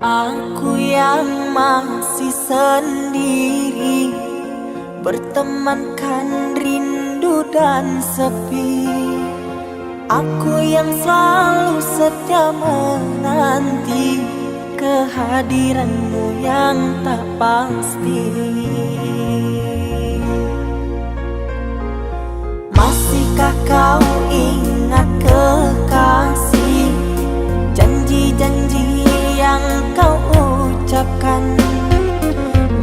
Aku yang masih sendiri, bertemankan rindu dan sepi. Aku yang selalu setia menanti kehadiranmu yang tak pasti. Masihkah kau ingat kekasih, janji-janji yang kau ucapkan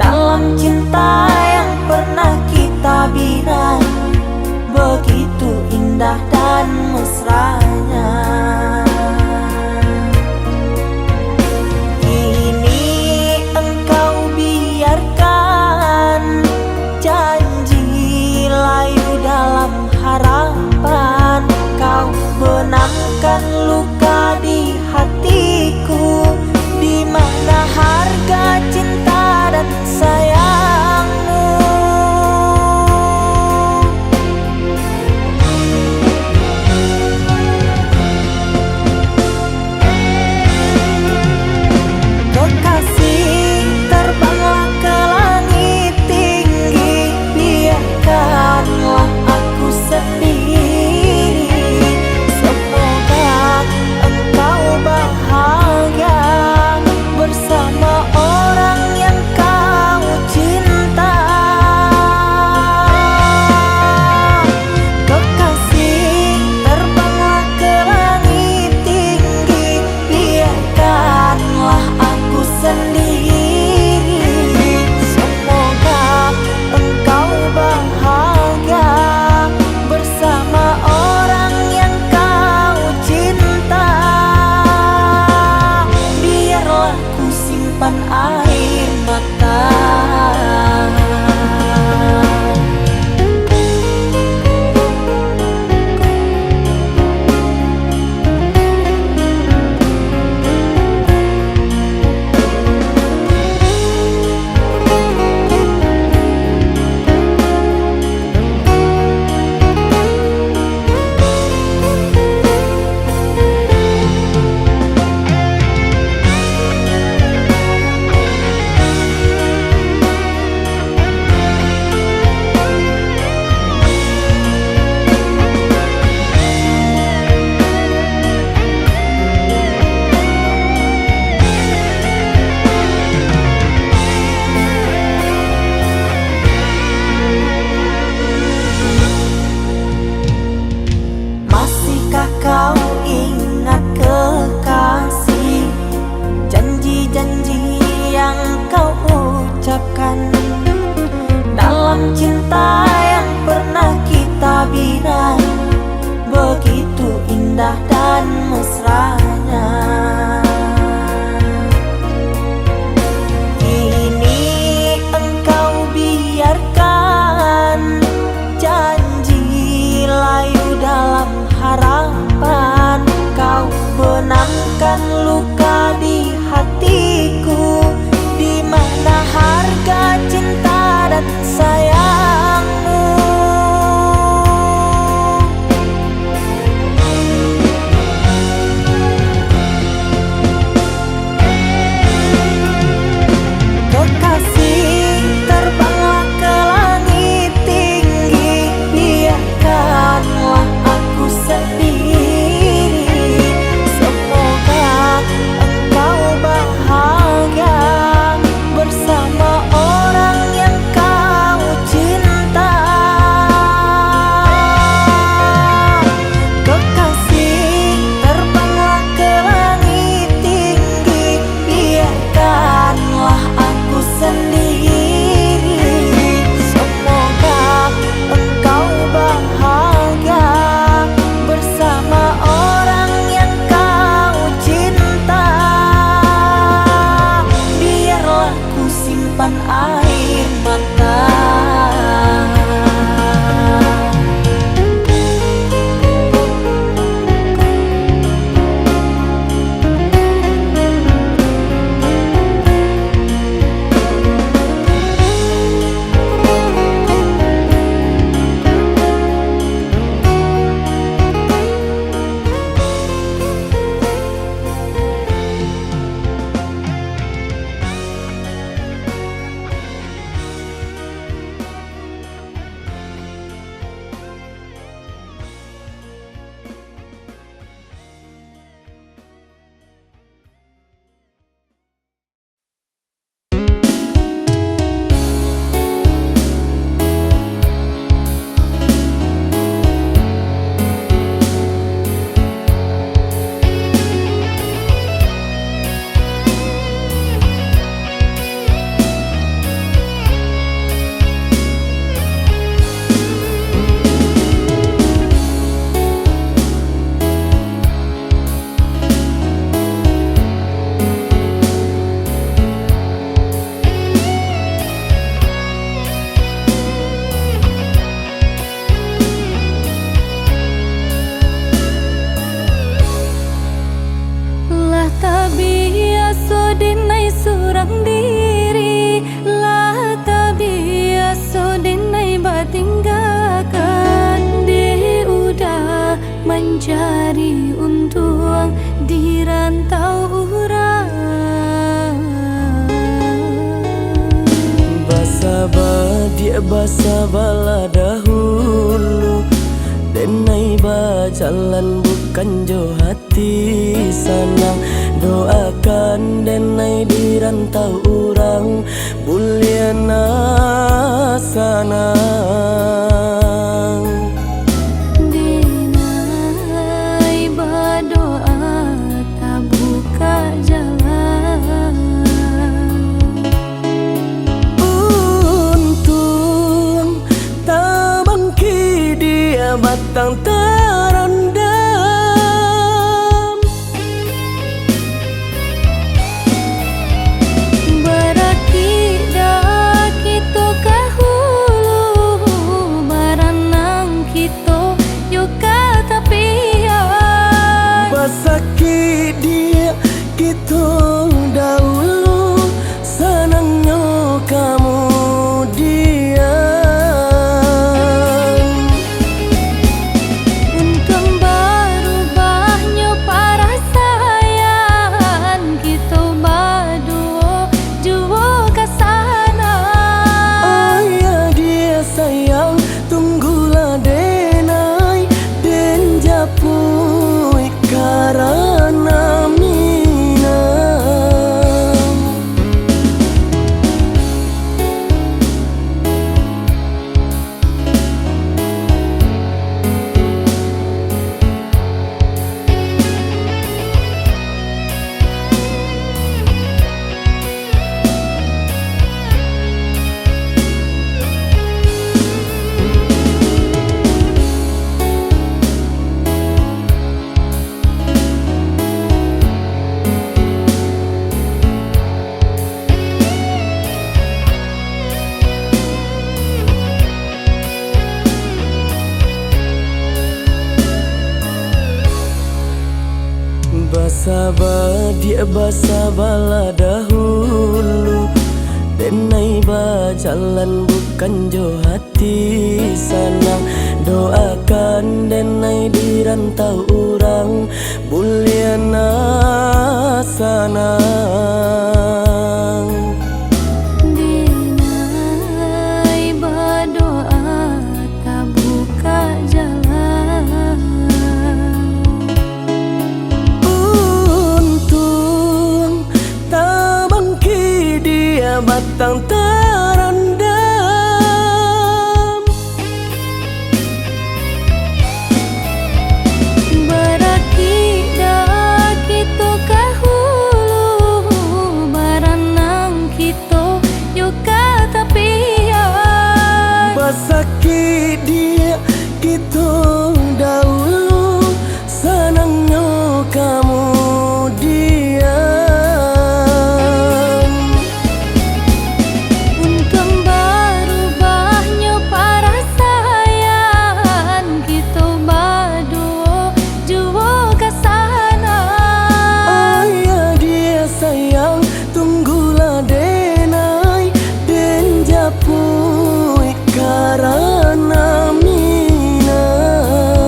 dalam cinta yang pernah kita bina, begitu indah dan mesranya. Kini engkau biarkan dia basa bala dahulu, denai jalan bukan jo hati senang. Doakan denai dirantau orang buliana sanang. Denai berdoa tak buka jalan, untung tak bangki dia batang terendam. Sakit dia kita dahulu, senangnya kamu diam. untung berubahnya para sayang, kita berdua jua ke sana. Oh ya dia sayang, tunggulah denai den japui karena minam. Basaba dia basa bala dahulu, denai jalan bukan jo hati senang. Doakan denai dirantau orang buliana sanang. Denai berdoa tak buka jalan, batang terendam. berarti dah kita ke hulu, berenang kita yuk ke tepian. Basakit dia kita dahulu, senangnya kamu diam. Tunggulah denai den japui karena minam.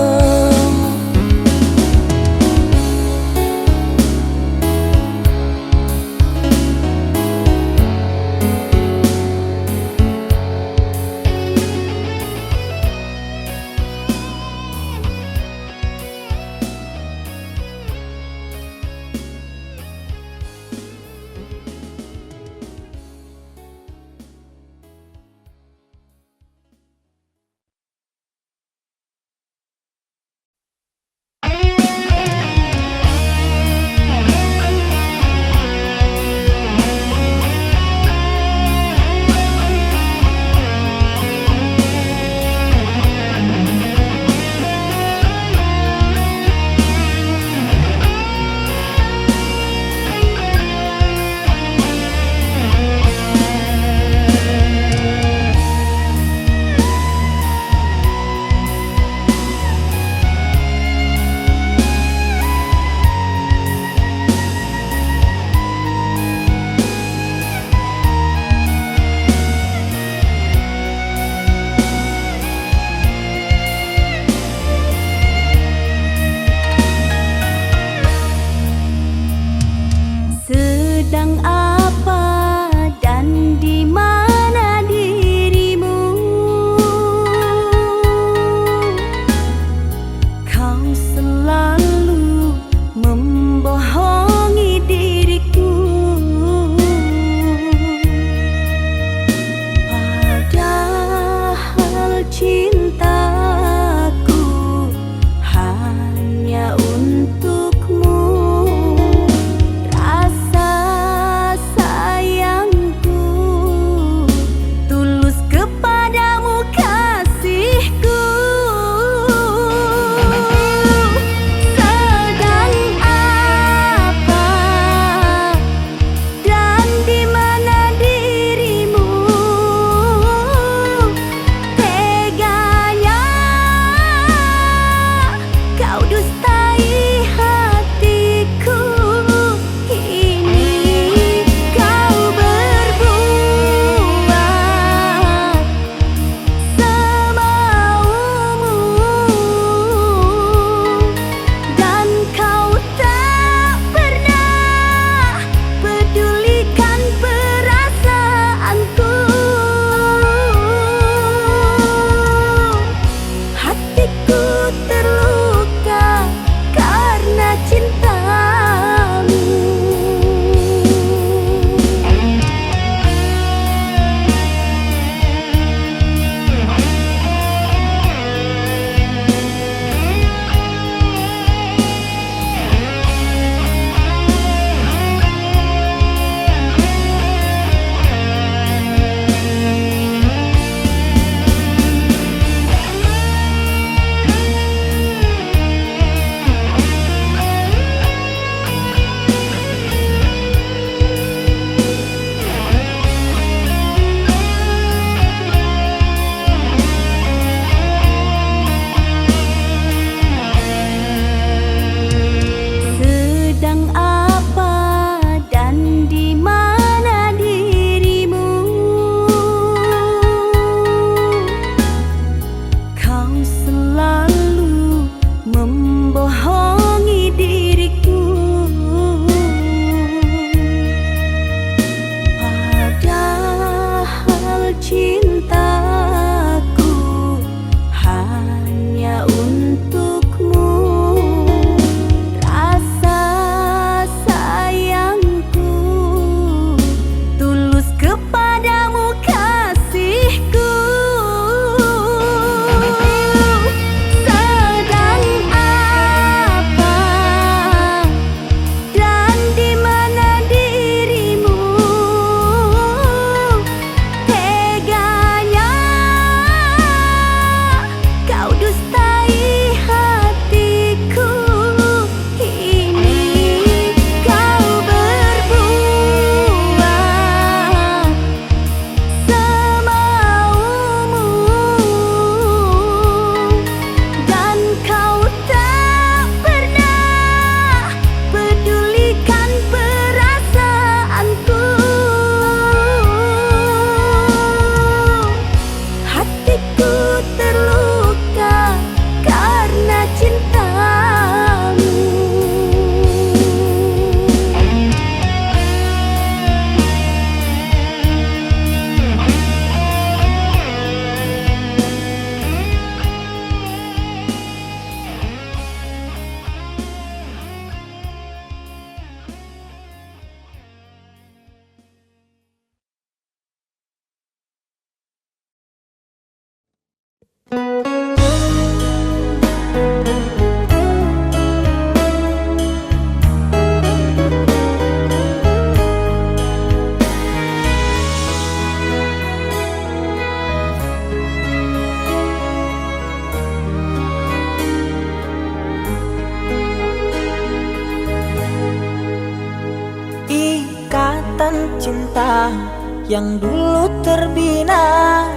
yang dulu terbina,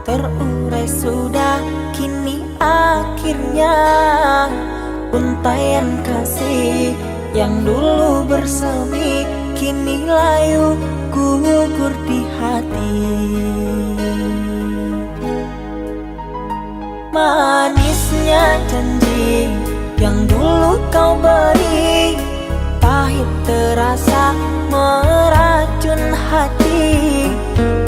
terurai sudah kini akhirnya. Untaian kasih yang dulu bersemi, kini layu gugur di hati. Manisnya janji yang dulu kau beri, pahit terasa meracun hati.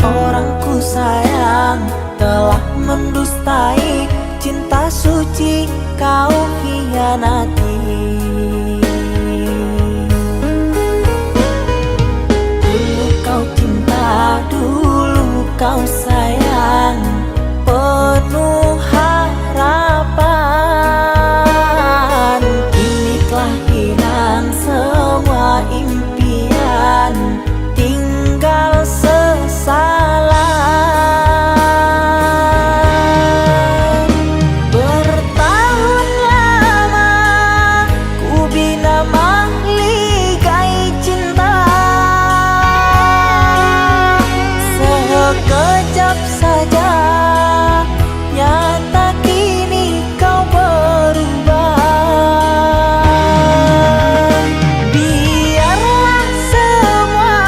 Orang ku sayang telah mendustai, cinta suci kau hianati. Dulu kau cinta, dulu kau sayang, penuh harapan. Kini telah hilang semua impian, tinggal sesalan. Bertahun lama ku bina mahligai cinta, sekejap saja nyata kini kau berubah. Biarlah semua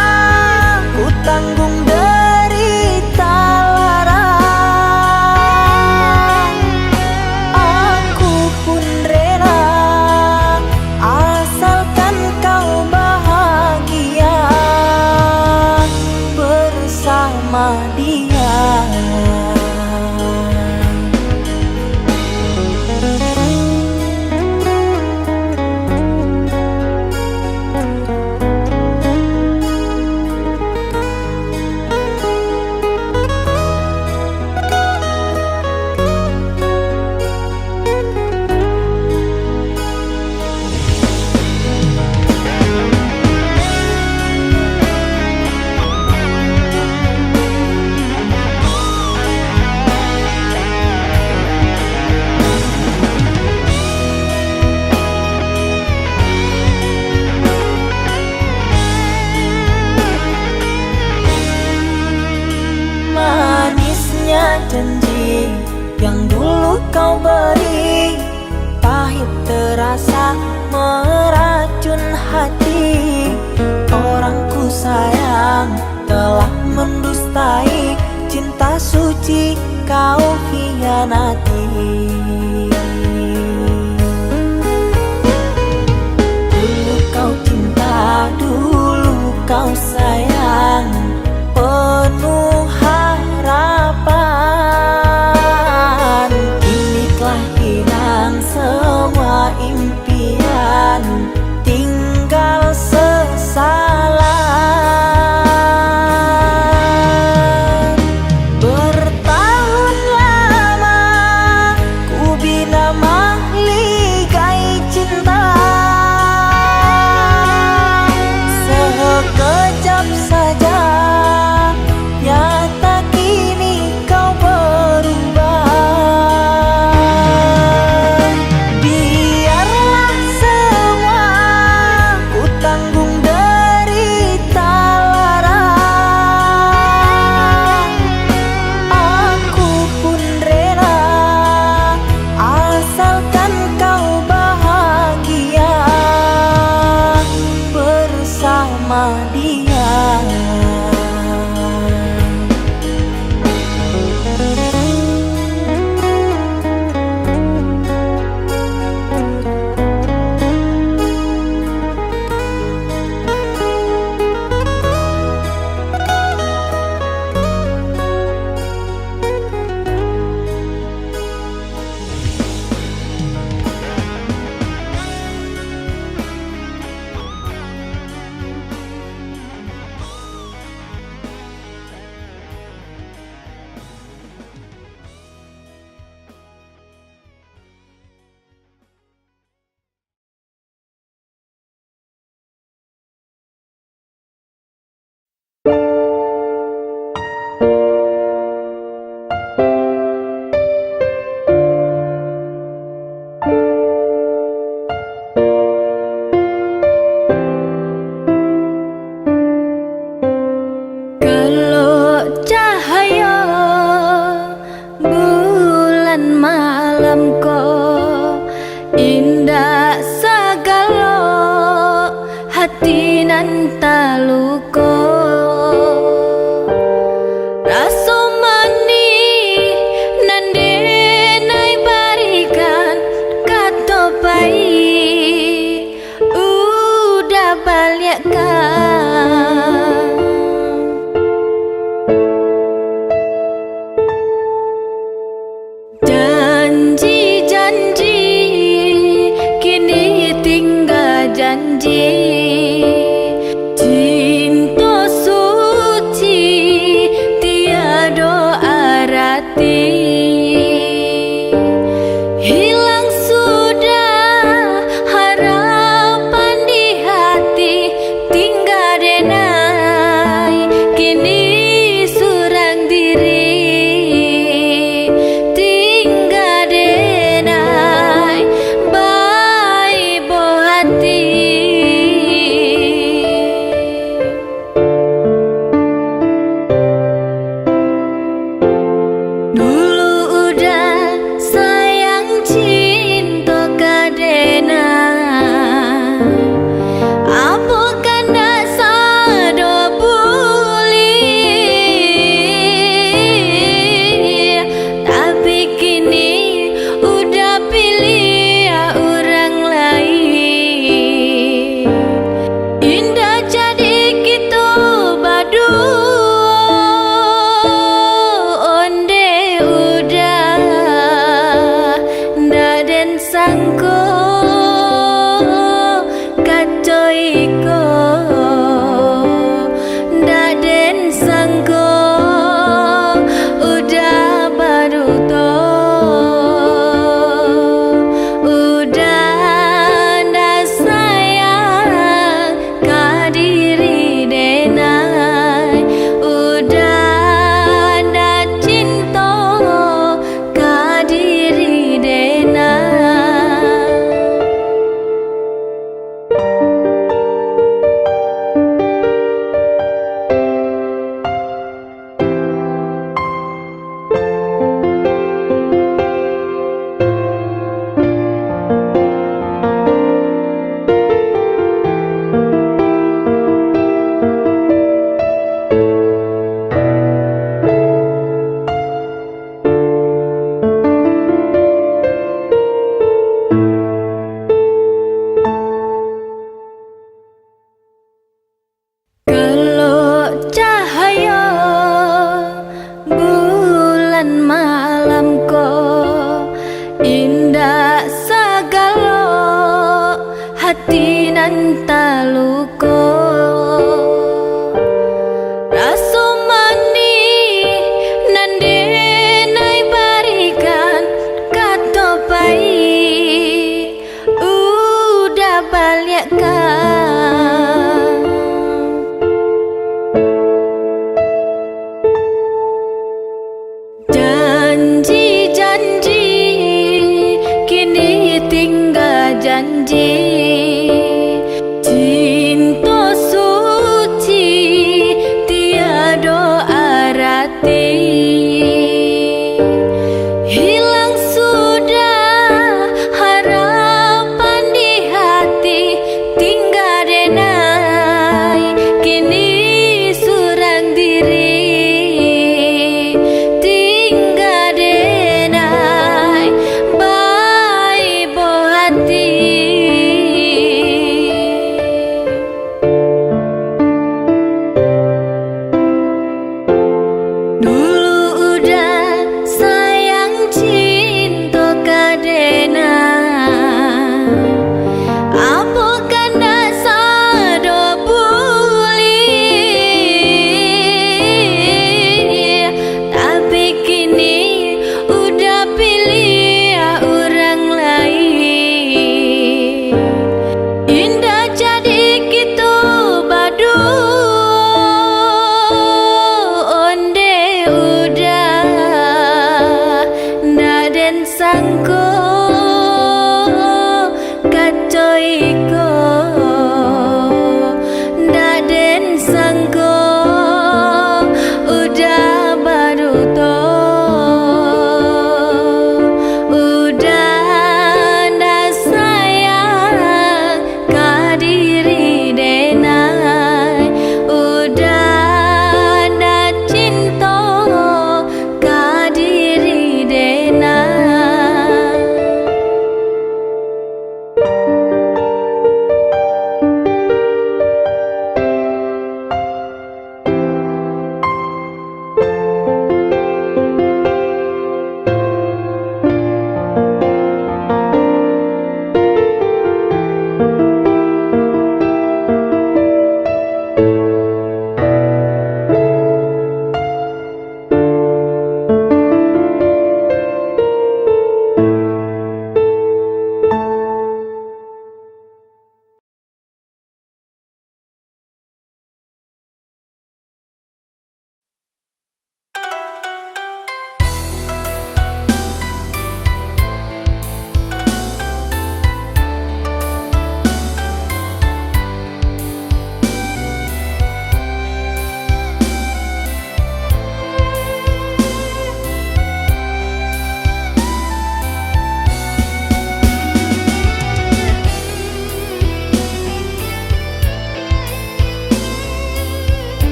ku tanggung derita lara, aku pun rela asalkan kau bahagia bersama dia. Manisnya janji yang dulu kau beri, pahit terasa meracun hati. Orang ku sayang telah mendustai, cinta suci kau hianati. Dulu kau cinta, dulu kau sayang, penuh harapan. Kini telah hilang semua impian, tinggal sesalan. Bertahun lama ku bina mahligai cinta, sekejap alam ko indah sagalo hati nan taluko raso mani nande nai barikan katopai udah balikan janji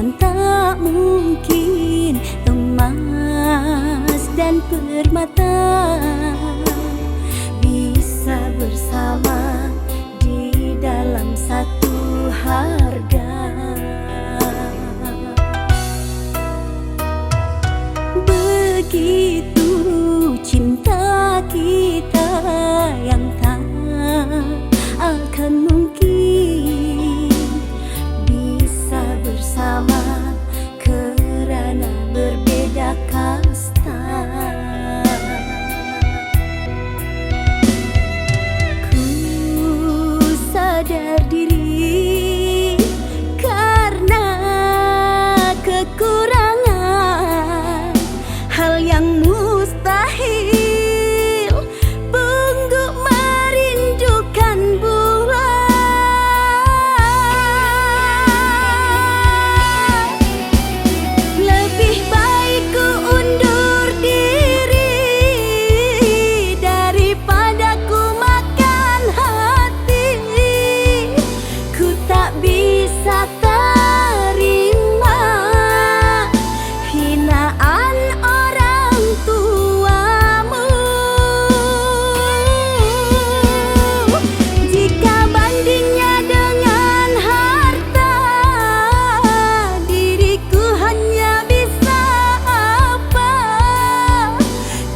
kan tak mungkin emas dan permata bisa bersama di dalam satu harga. Begitu cinta kita yang tak akan mungkin bisa bersama kerana berbeda kasta. Ku sadar diri karena kekurangan hal yang mustahil, punggu merindukan bulan. Lebih baik ku undur diri daripada ku makan hati. Ku tak bisa terima hinaan orang tuamu. Jika bandingnya dengan harta, diriku hanya bisa apa?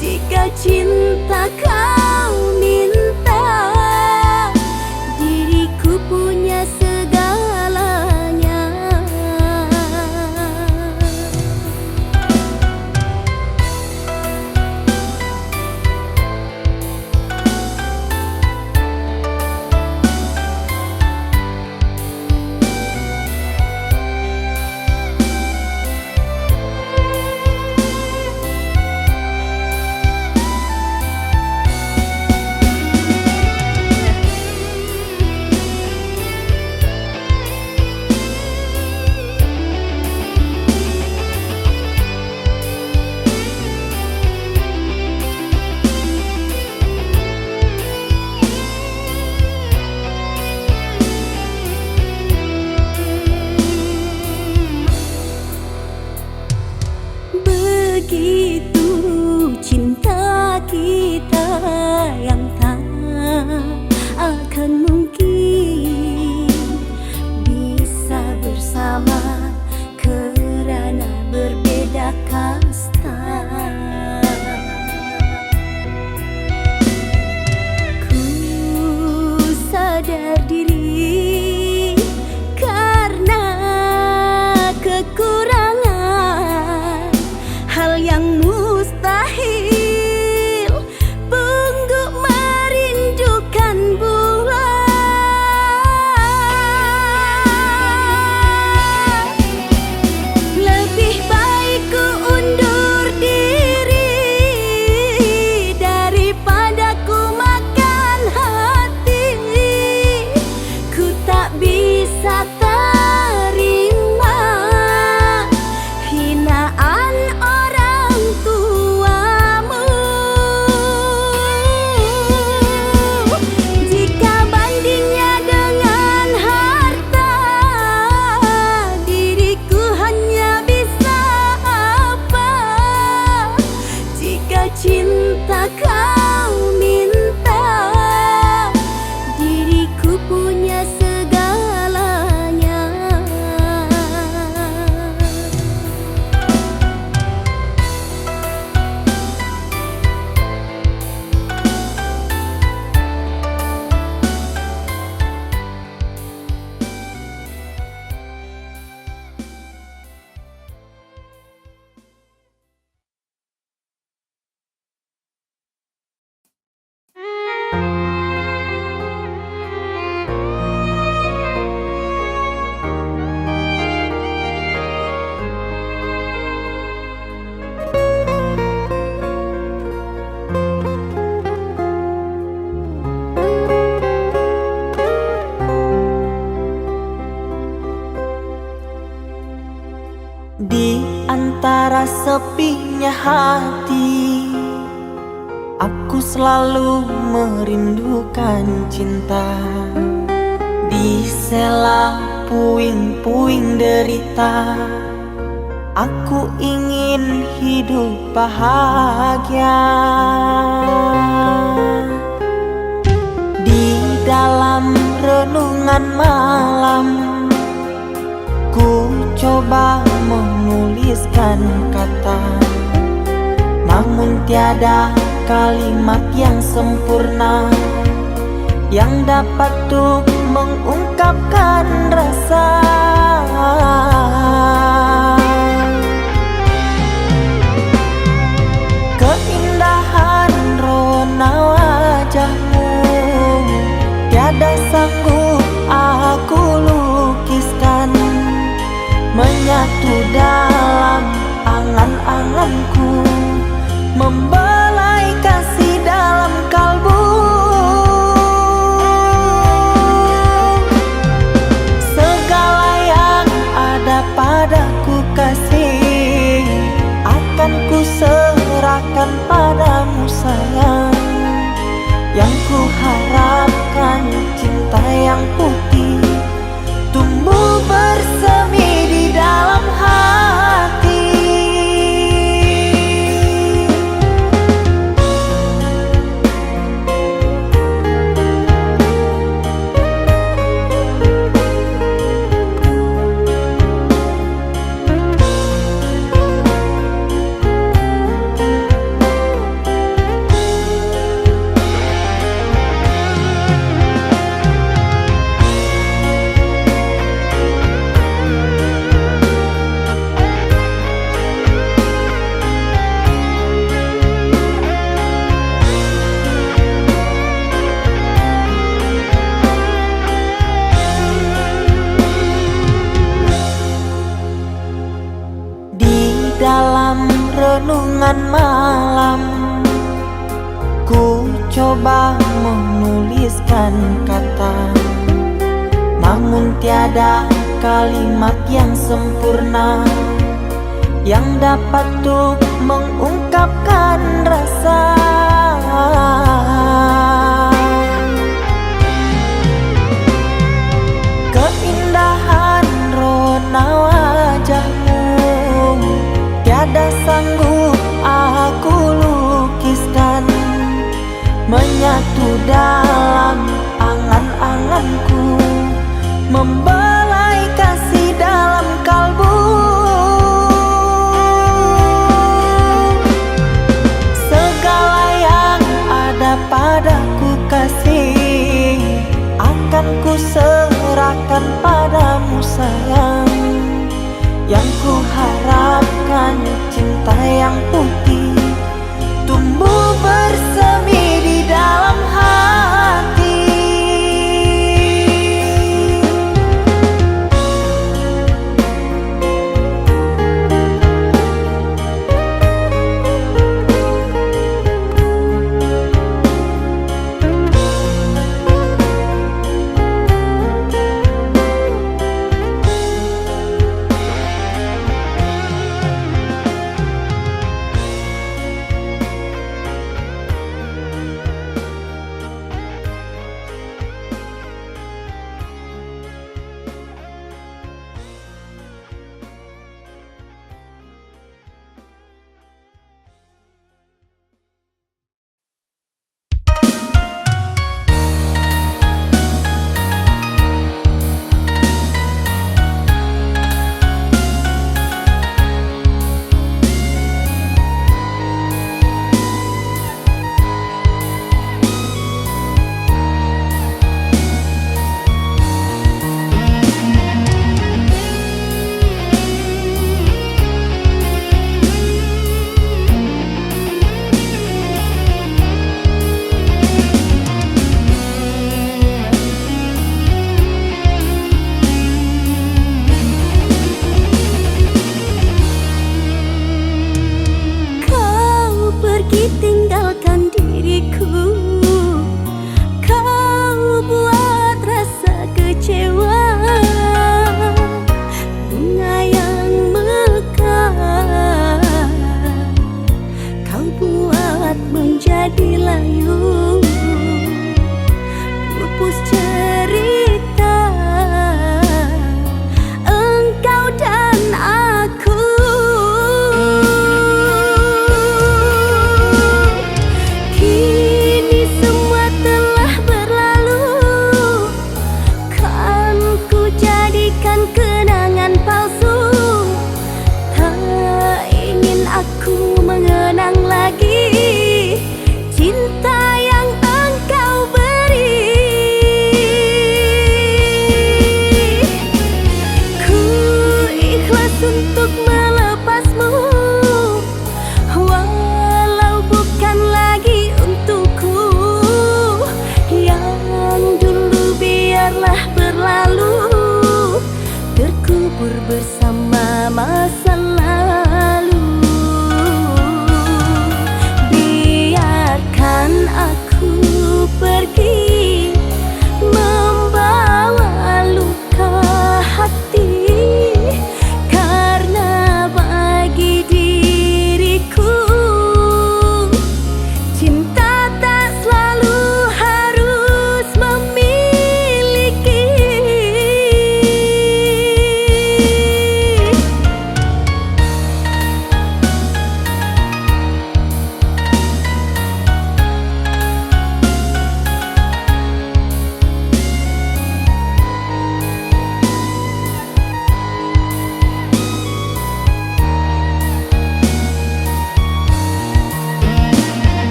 Jika cinta kau minta, diriku punya segalanya. Begitu cinta kita yang tak akan mungkin bisa bersama kerana berbeda kasta. Ku sadar diri karena kekurangan hal yang mustahil, punggu merindukan bulan. Lebih baik ku undur diri daripada ku makan hati. Ku tak bisa terima hinaan orang tuamu. Jika bandingnya dengan harta, diriku hanya bisa apa? Jika cinta kau minta, diriku punya segalanya. Di antara sepinya hati, aku selalu merindukan cinta. Di sela puing-puing derita. Aku ingin hidup bahagia. Di dalam renungan malam, ku coba menuliskan kata, namun tiada kalimat yang sempurna yang dapat untuk mengungkapkan rasa. Keindahan rona wajahmu tiada sanggup aku lukiskan, menyatu dalam angan-anganku, membelai kasih dalam kalbu. Segala yang ada padaku kasih, akan ku serahkan padamu sayang. Yang ku harapkan cinta yang putih tumbuh bersemi di dalam hati. Dalam renungan malam, ku coba menuliskan kata, namun tiada kalimat yang sempurna yang dapat untuk mengungkapkan rasa. Keindahan rona wajahmu tiada sanggup aku lukiskan, menyatu dalam angan-anganku, membelai kasih dalam kalbu. Segala yang ada padaku kasih, akan ku serahkan padamu sayang. Yang ku harapkan cinta yang putih tumbuh bersemi di dalam hati.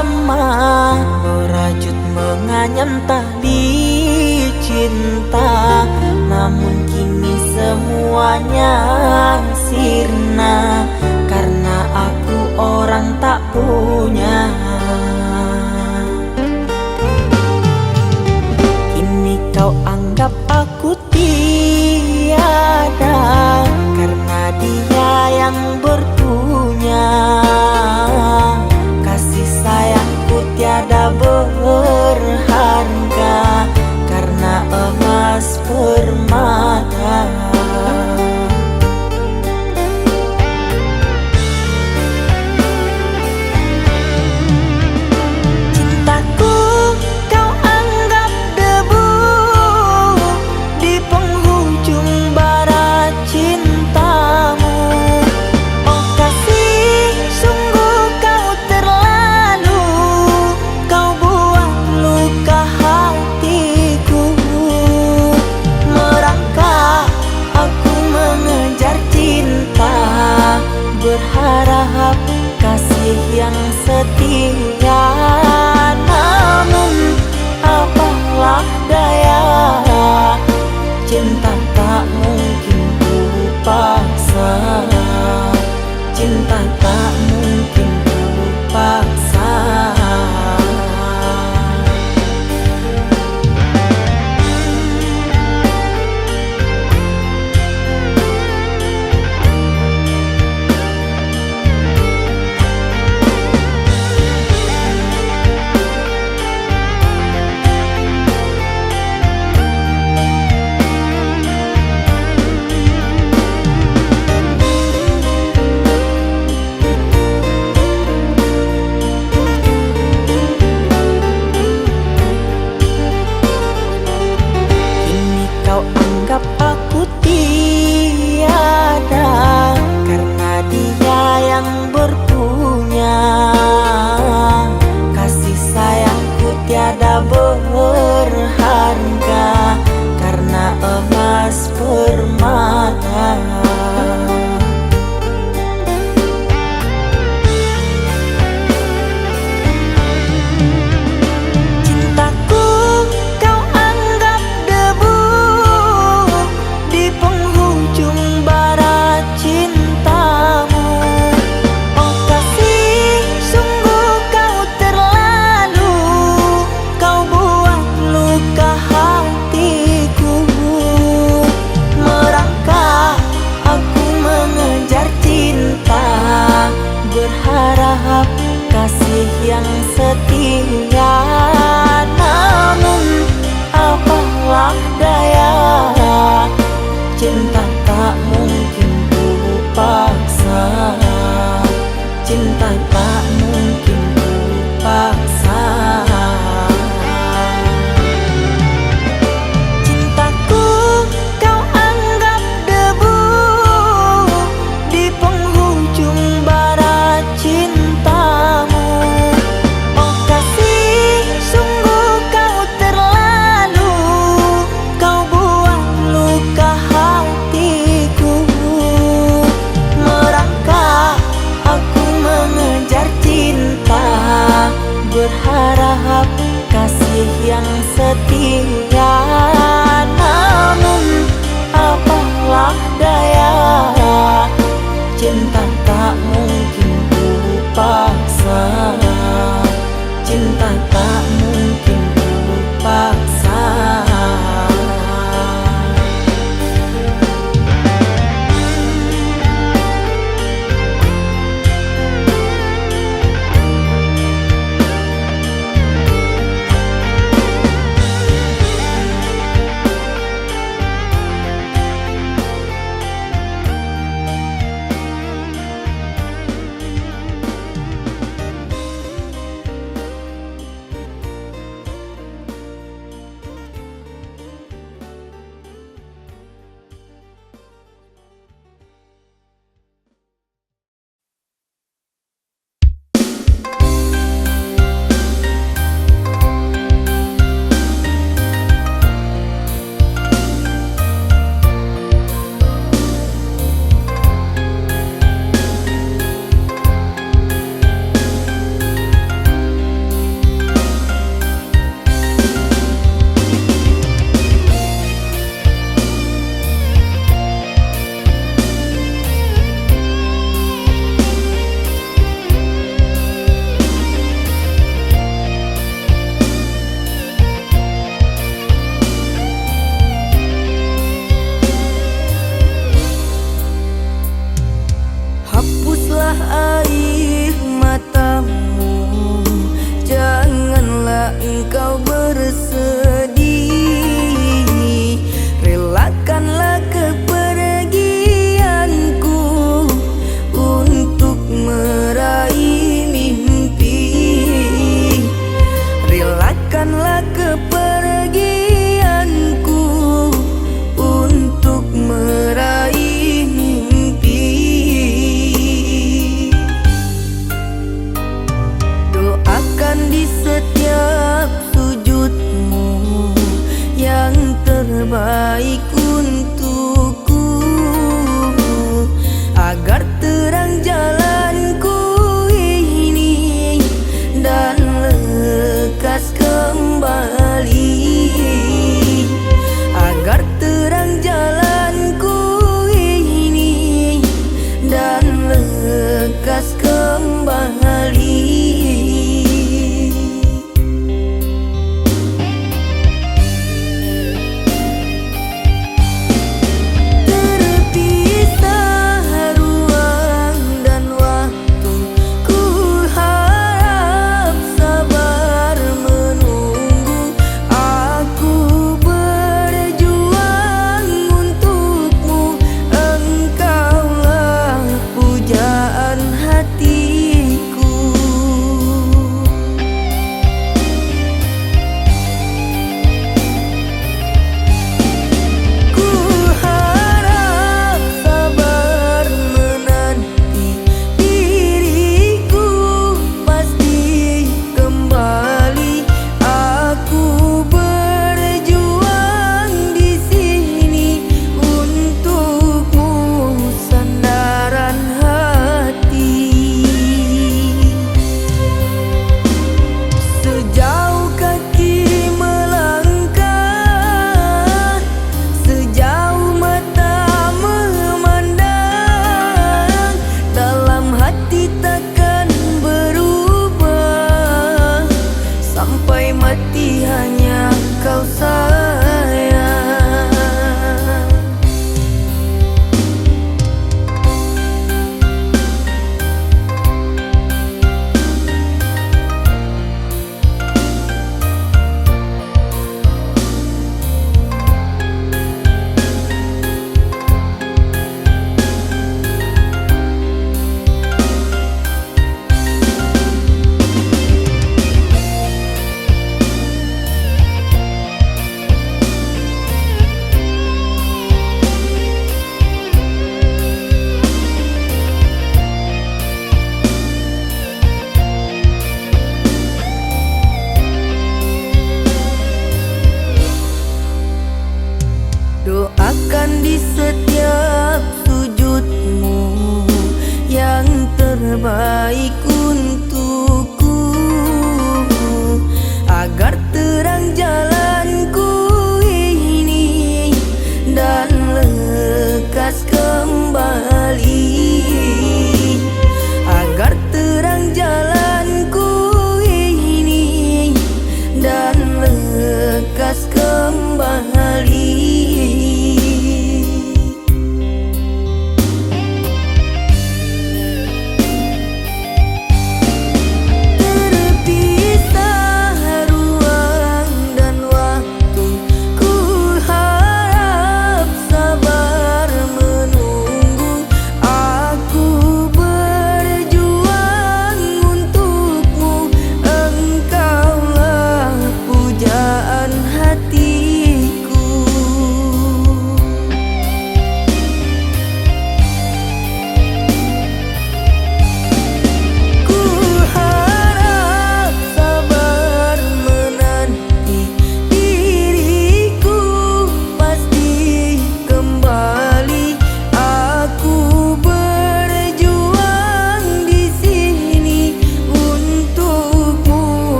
lama merajut menganyam tali cinta, namun kini semuanya sirna karena aku orang tak punya. Kini kau anggap aku tiada karena dia yang berpunya. Kasih sayangku tiada berharga karena emas permata. Cintaku kau anggap debu di penghujung bara cintamu. Oh kasih, sungguh kau terlalu, kau buat luka hatiku. Merangkak aku mengejar cinta, berharap kasih yang setia. Namun apalah daya, cinta tak mungkin ku paksa. Cinta tak mungkin ku paksa. Kau anggap aku tiada karena dia yang berpunya. Kasih sayangku tiada berharga karena emas permata. Cintaku kau anggap debu di penghujung bara cintamu. Oh kasih, sungguh kau terlalu, kau buat luka hatiku. Merangkak aku mengejar cinta, berharap kasih yang setia. Namun apalah daya, cinta tak mungkin ku paksa. Cinta tak mungkin ku paksa. Cintaku kau anggap debu di penghujung bara cintamu. Oh kasih, sungguh kau terlalu, kau buat luka hatiku. Merangkak aku mengejar cinta, berharap kasih yang setia. Namun apalah daya, cinta tak mungkin ku paksa. Cinta tak mungkin ku paksa.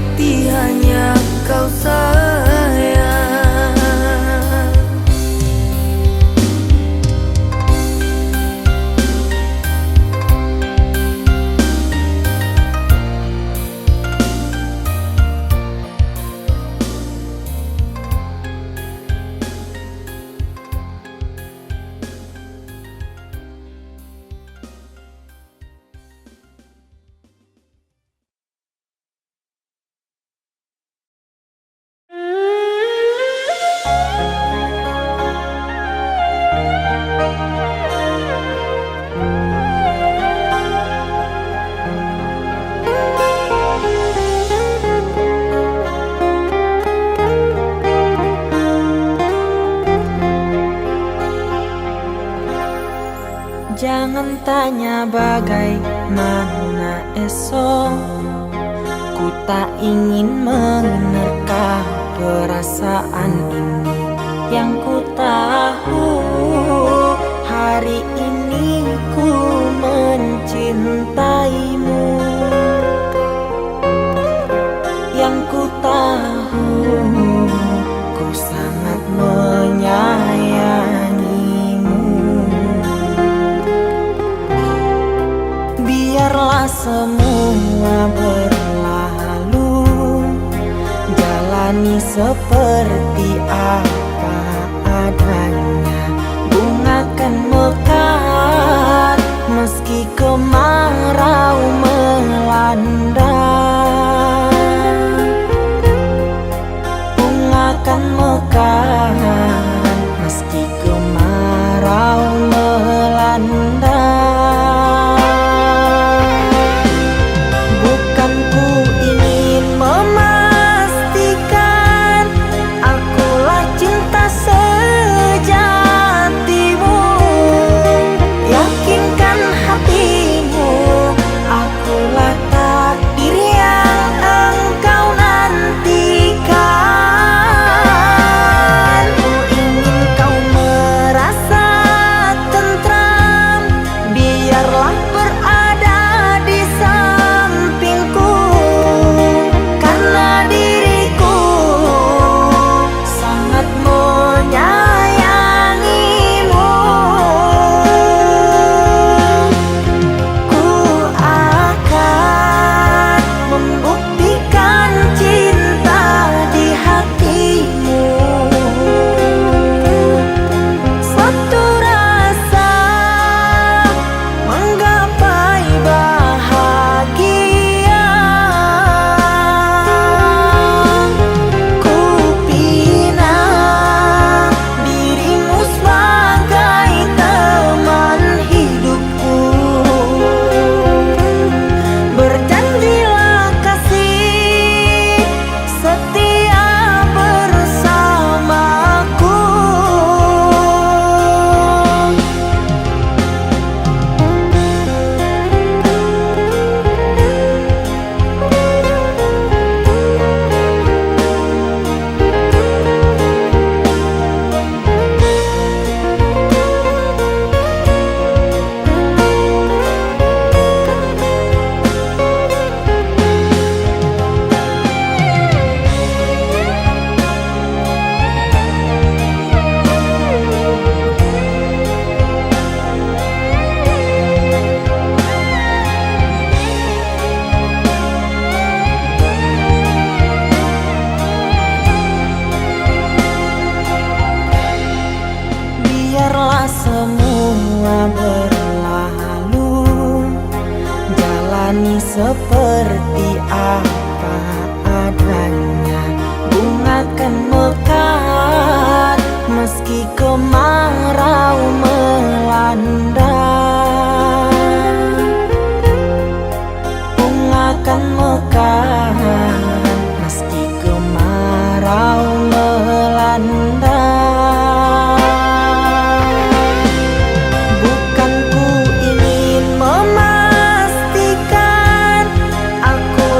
hati hanya kau sayang. Jangan tanya bagaimana esok, ku tak ingin menerka perasaan ini. Yang ku tahu hari ini ku mencintaimu. Yang ku tahu ku sangat menyayangimu. Biarlah semua berlalu, jalani seperti apa adanya. Bunga kan mekar meski kemarau melanda. Bunga kan mekar meski kemarau melanda. Seperti apa adanya. Bunga kan mekar meski kemarau melanda. Bunga kan mekar meski kemarau melanda. Bukan ku ingin memastikan aku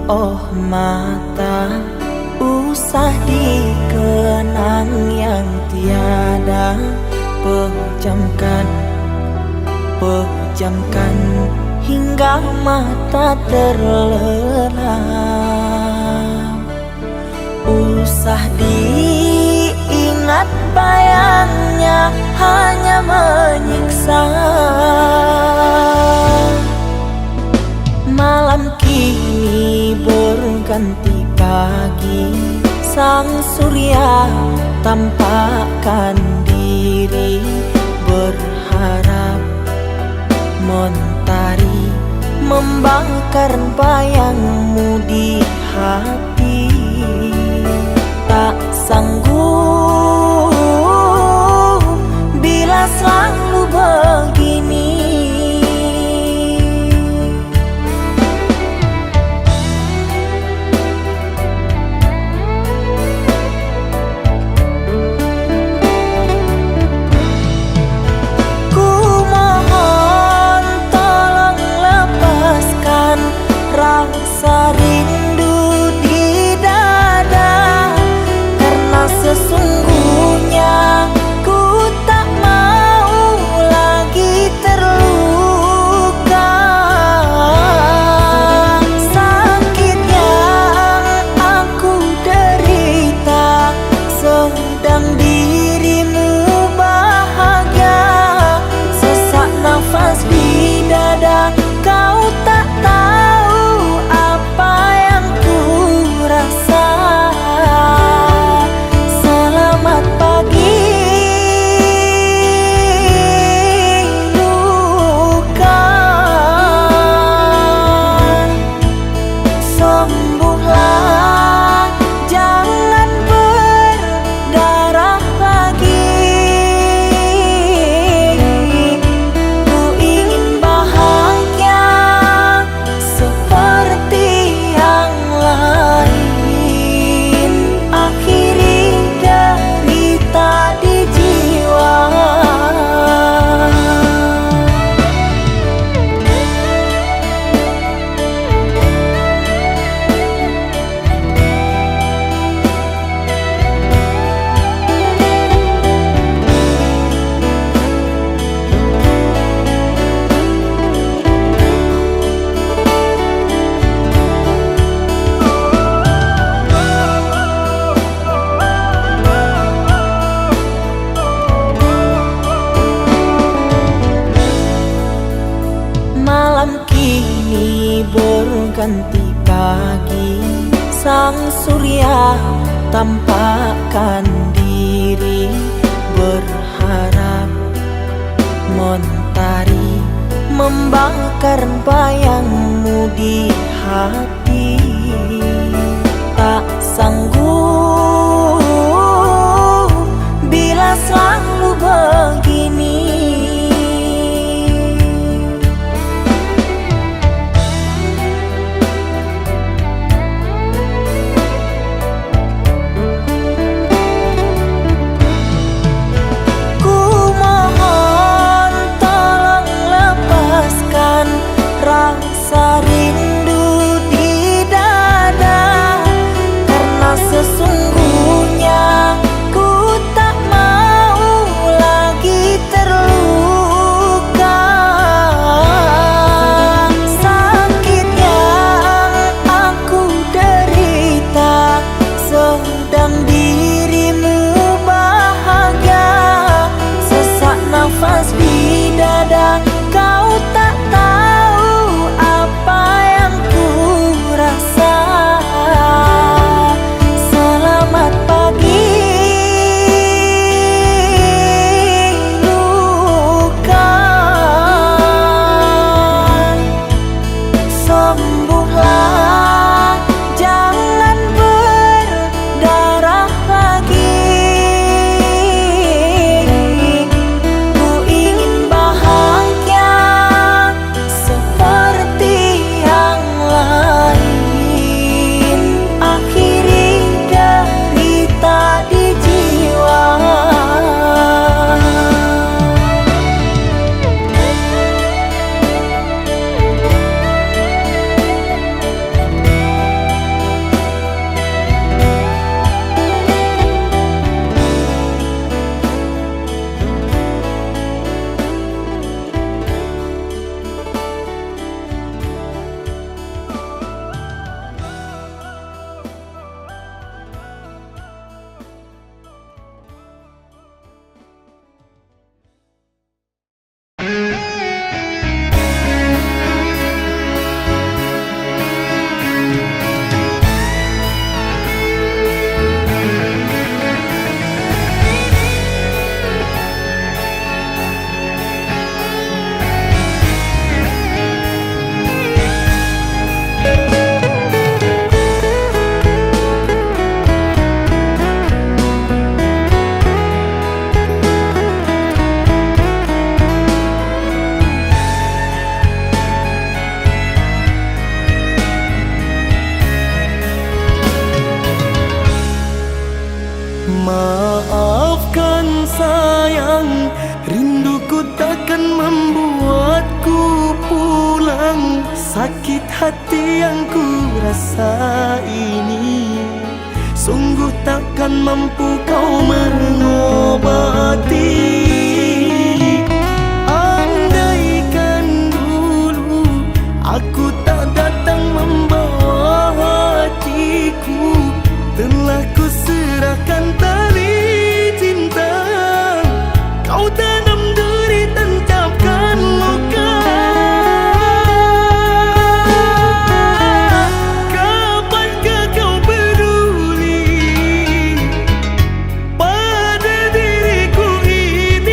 oh mata, usah dikenang yang tiada. Pejamkan, pejamkan hingga mata terlelap. Usah diingat bayangnya hanya menyiksa. Malam kini berganti pagi, sang surya tampakkan diri, berharap mentari membakar bayangmu di hati. Tak sanggup bila selalu begini. Ku mohon tolong lepaskan rasa rindu di dada, karena sesungguhnya ku tak mau lagi terluka. Sakit yang aku derita sedang dirimu bahagia. Sesak nafas di dada, kau tak tahu apa yang ku rasa. Selamat pagi luka, sembuhlah, jangan berdarah lagi. Ku ingin bahagia seperti yang lain, akhiri derita di jiwa. Malam kini berganti pagi, sang surya tampakkan diri, berharap mentari membakar bayangmu di hati. Tak sanggup bila selalu begini. Ku mohon tolong lepaskan rasa rindu di dada, karena sesungguhnya ku tak mau lagi terluka. Sakit yang aku derita sedang dirimu bahagia. Sesak nafas di dada, kau tak tahu apa yang ku rasa. Selamat pagi luka, sembuhlah, jangan berdarah lagi. Ku ingin hati yang ku rasa ini sungguh takkan mampu kau mengobati. Andaikan dulu aku tak datang membawa hatiku, telah ku serahkan tali cinta, kau tanam duri tancapkan luka. Kapankah kau peduli pada diriku ini?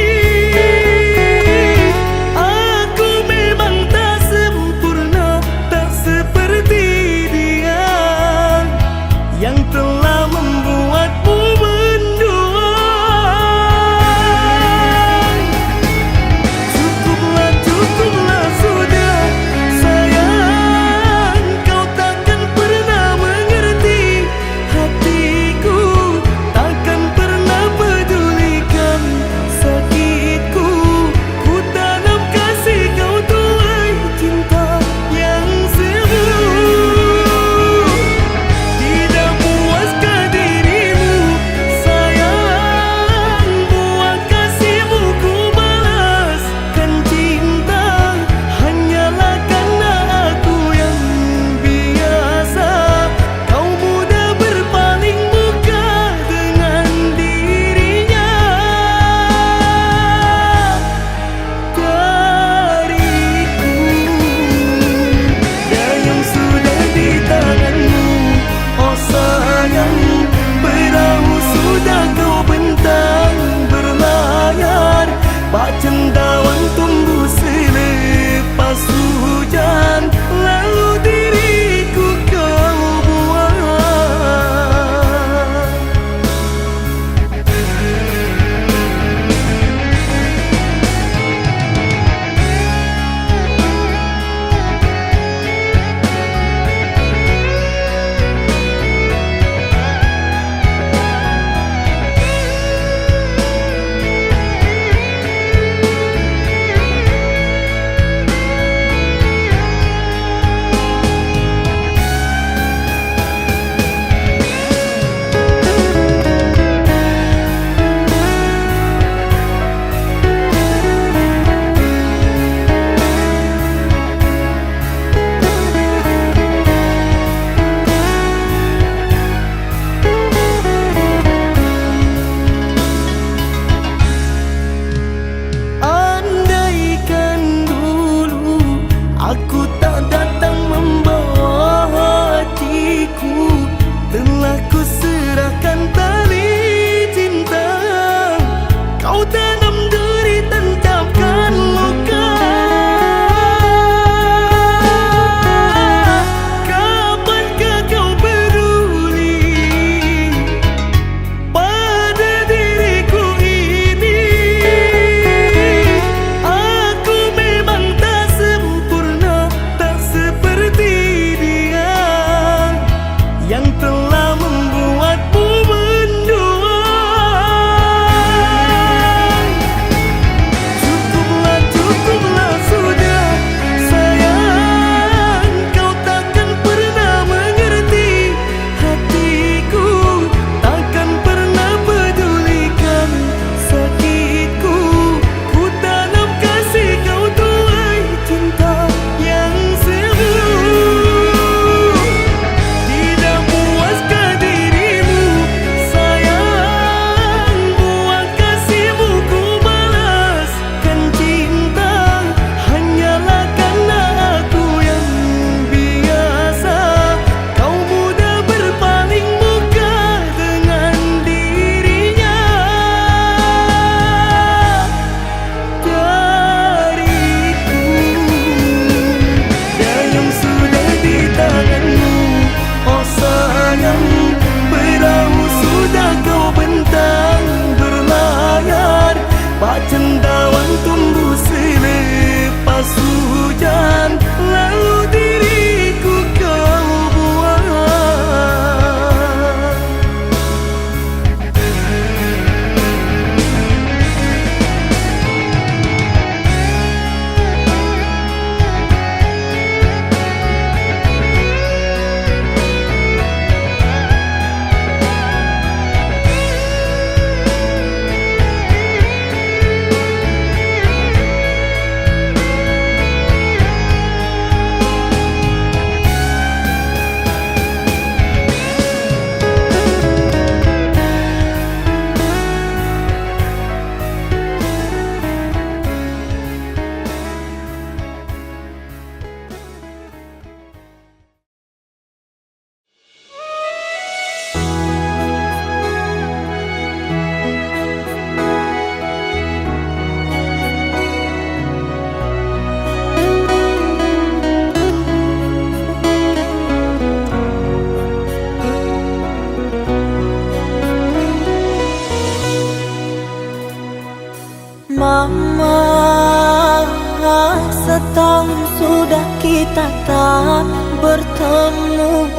tahun sudah kita tak bertemu.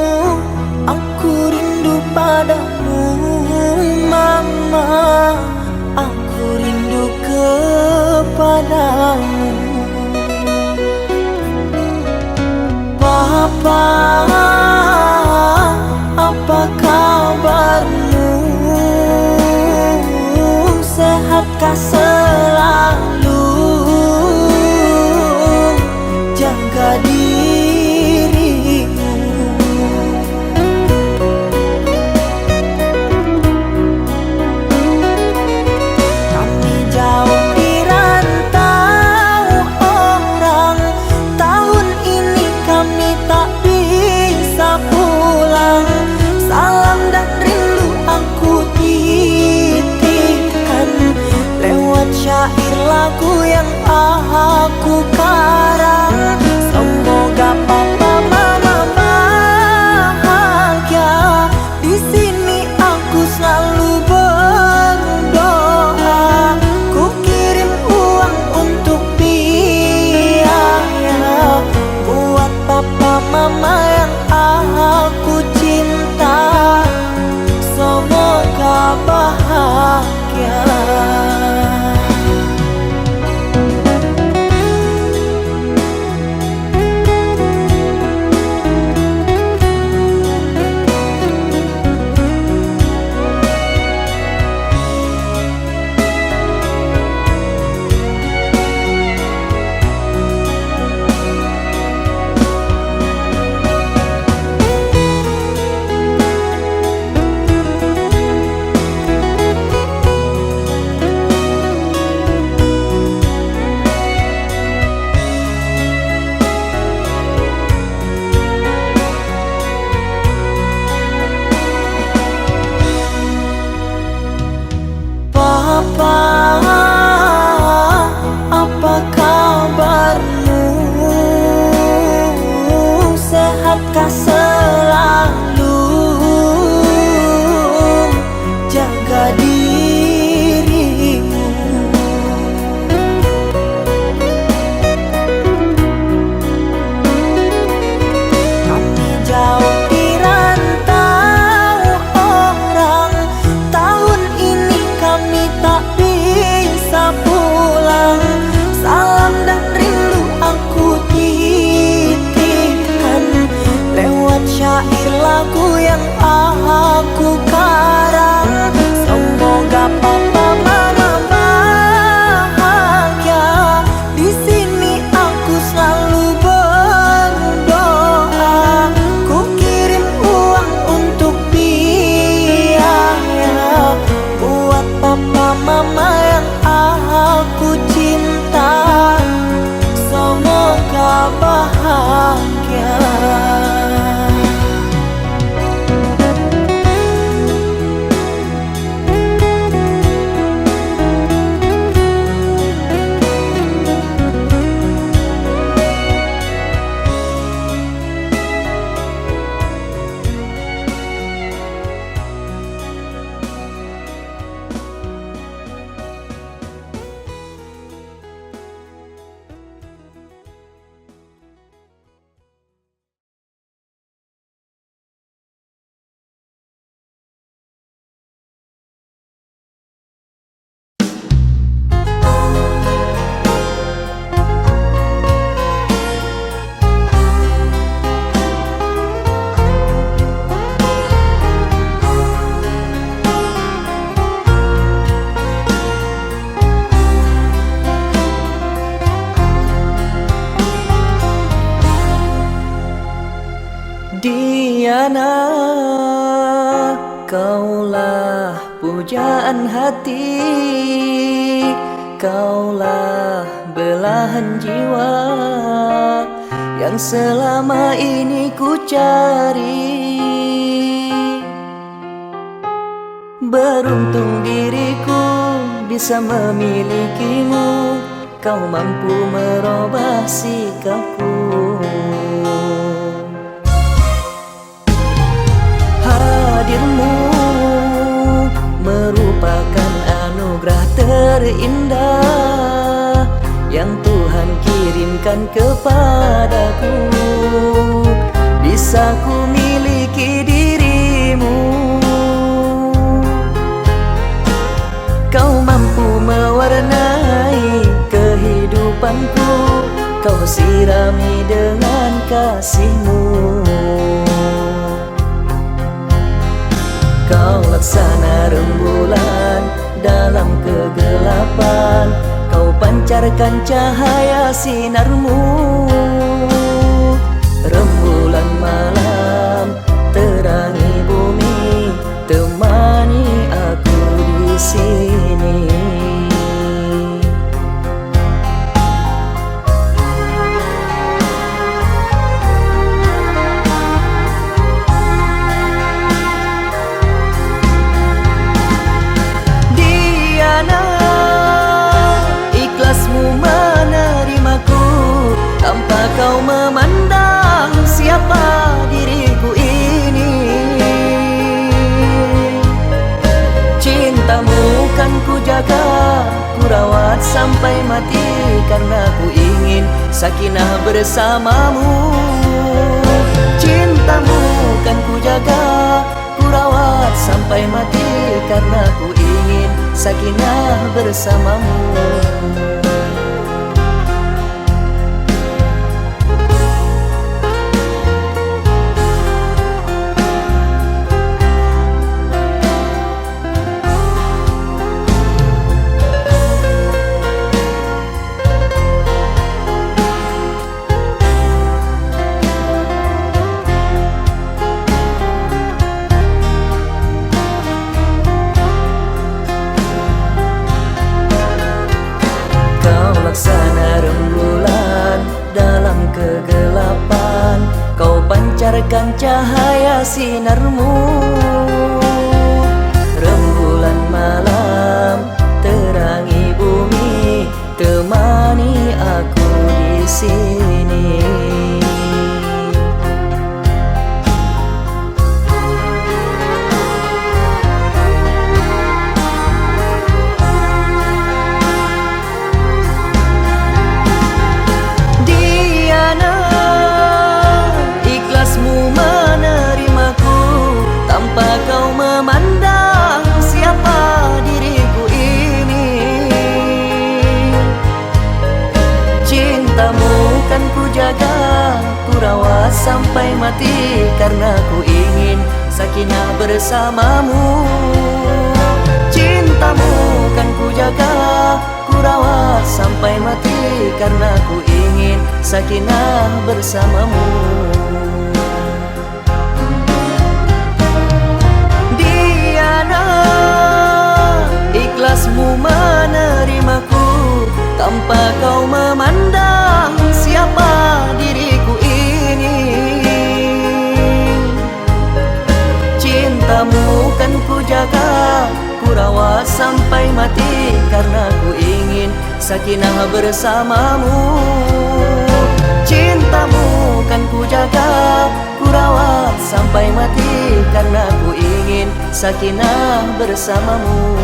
Aku rindu padamu mama, aku rindu kepadamu. Papa, apa kabarmu? Sehatkah selalu? Jaga dirimu. Kami jauh di rantau orang, tahun ini kami tak bisa pulang. Salam dan rindu aku titipkan lewat syair lagu yang aku karang. Semoga papa mama bahagia. Di sini aku selalu berdoa. Ku kirim uang untuk biaya buat papa mama yang aku cinta. Semoga bahagia. Papa, apa kabarmu? Sehatkah selalu? Jaga dirimu. Kami jauh di rantau orang, tahun ini kami tak bisa pulang. Salam dan rindu aku titipkan lewat syair lagu yang aku karang. Semoga papa mama bahagia. Di sini aku selalu berdoa. Ku kirim uang untuk biaya buat papa mama yang aku cinta. Semoga bahagia. Diana, kaulah pujaan hati, kaulah belahan jiwa yang selama ini ku cari. Beruntung diriku bisa memilikimu, kau mampu merubah sikapku. Hadirmu merupakan anugerah terindah yang Tuhan kirim berikan kepadaku. Bisa ku miliki dirimu. Kau mampu mewarnai kehidupanku, kau sirami dengan kasihmu. Kau laksana rembulan dalam kegelapan, kau pancarkan cahaya sinarmu. Rembulan malam terangi bumi, temani aku di sini. Diana, ikhlasmu menerimaku tanpa kau memandang siapa diriku ini. Cintamu kan ku jaga, ku rawat sampai mati, karena ku ingin sakinah bersamamu. Cintamu kan ku jaga, ku rawat sampai mati, karena ku ingin sakinah bersamamu. Laksana rembulan dalam kegelapan, kau pancarkan cahaya sinarmu. Rembulan malam terangi bumi, temani aku di sini. Kau memandang siapa diriku ini. Cintamu kan ku jaga, ku rawat sampai mati, karena ku ingin sakinah bersamamu. Cintamu kan ku jaga, ku rawat sampai mati, karena ku ingin sakinah bersamamu. Ikhlasmu menerimaku tanpa kau memandang siapa diriku ini. Cintamu kan ku jaga, ku rawat sampai mati, karena ku ingin sakinah bersamamu. Cintamu kan ku jaga, ku rawat sampai mati, karena ku ingin sakinah bersamamu.